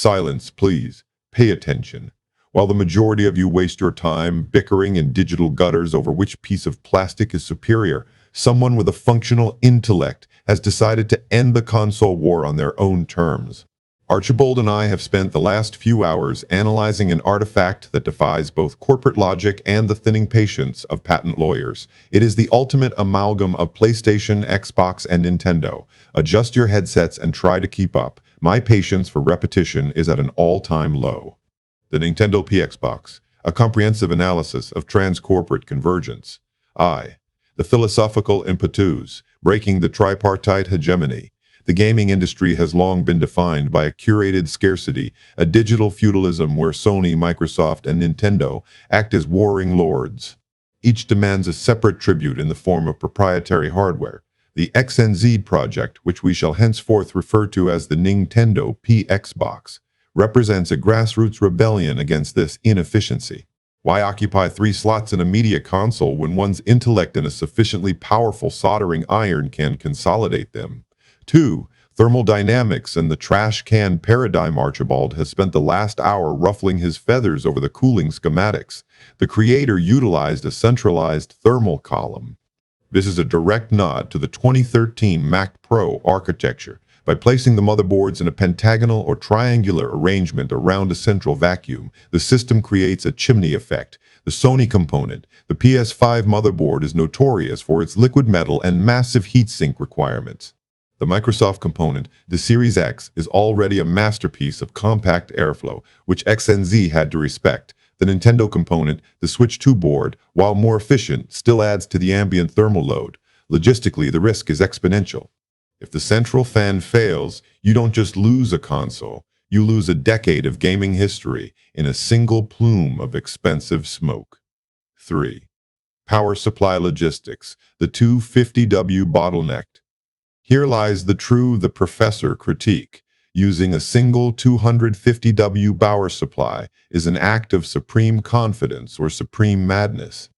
Silence, please. Pay attention. While the majority of you waste your time bickering in digital gutters over which piece of plastic is superior, someone with a functional intellect has decided to end the console war on their own terms. Archibald and I have spent the last few hours analyzing an artifact that defies both corporate logic and the thinning patience of patent lawyers. It is the ultimate amalgam of PlayStation, Xbox, and Nintendo. Adjust your headsets and try to keep up. My patience for repetition is at an all-time low. The Ningtendo PXBOX, a comprehensive analysis of trans-corporate convergence. The philosophical impetus, breaking the tripartite hegemony. The gaming industry has long been defined by a curated scarcity, a digital feudalism where Sony, Microsoft, and Nintendo act as warring lords. Each demands a separate tribute in the form of proprietary hardware. The XNZ project, which we shall henceforth refer to as the Ningtendo PXBOX, represents a grassroots rebellion against this inefficiency. Why occupy 3 slots in a media console when one's intellect and a sufficiently powerful soldering iron can consolidate them? 2. Thermodynamics and the trash can paradigm. Archibald has spent the last hour ruffling his feathers over the cooling schematics. The creator utilized a centralized thermal column. This is a direct nod to the 2013 Mac Pro architecture. By placing the motherboards in a pentagonal or triangular arrangement around a central vacuum, the system creates a chimney effect. The Sony component, the PS5 motherboard, is notorious for its liquid metal and massive heatsink requirements. The Microsoft component, the Series X, is already a masterpiece of compact airflow, which XNZ had to respect. The Nintendo component, the Switch 2 board, while more efficient, still adds to the ambient thermal load. Logistically, the risk is exponential. If the central fan fails, you don't just lose a console, you lose a decade of gaming history in a single plume of expensive smoke. 3. Power supply logistics, the 250W bottlenecked. Here lies the professor critique. Using a single 250W power supply is an act of supreme confidence or supreme madness.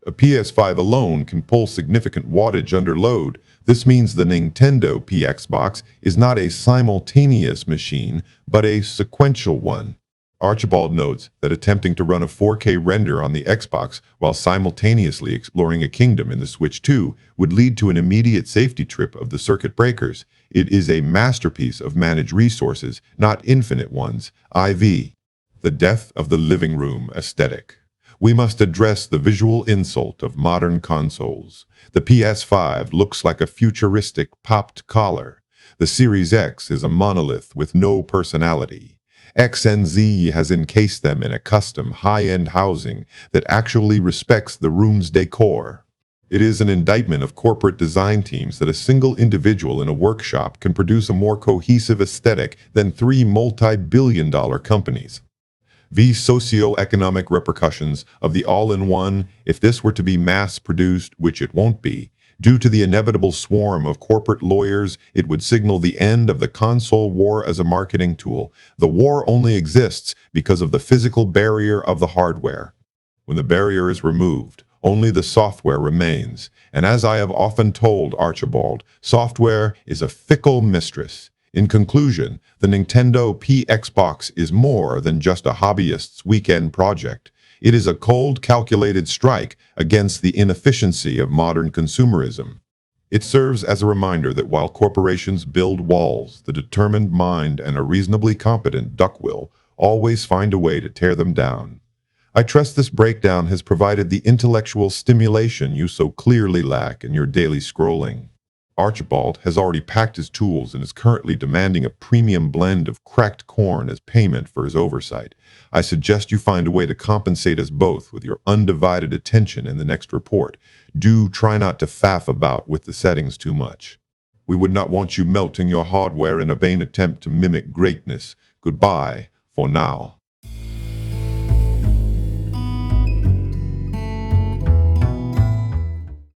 A PS5 alone can pull significant wattage under load. This means the Ningtendo PXBOX is not a simultaneous machine, but a sequential one. Archibald notes that attempting to run a 4K render on the Xbox while simultaneously exploring a kingdom in the Switch 2 would lead to an immediate safety trip of the circuit breakers. It is a masterpiece of managed resources, not infinite ones. IV. The death of the living room aesthetic. We must address the visual insult of modern consoles. The PS5 looks like a futuristic popped collar. The Series X is a monolith with no personality. XNZ has encased them in a custom high-end housing that actually respects the room's decor. It is an indictment of corporate design teams that a single individual in a workshop can produce a more cohesive aesthetic than 3 multi-billion-dollar companies. The socio-economic repercussions of the all-in-one, if this were to be mass-produced, which it won't be, due to the inevitable swarm of corporate lawyers, it would signal the end of the console war as a marketing tool. The war only exists because of the physical barrier of the hardware. When the barrier is removed, only the software remains. And as I have often told Archibald, software is a fickle mistress. In conclusion, the Nintendo PXBOX is more than just a hobbyist's weekend project. It is a cold, calculated strike against the inefficiency of modern consumerism. It serves as a reminder that while corporations build walls, the determined mind and a reasonably competent duck will always find a way to tear them down. I trust this breakdown has provided the intellectual stimulation you so clearly lack in your daily scrolling. Archibald has already packed his tools and is currently demanding a premium blend of cracked corn as payment for his oversight. I suggest you find a way to compensate us both with your undivided attention in the next report. Do try not to faff about with the settings too much. We would not want you melting your hardware in a vain attempt to mimic greatness. Goodbye, for now.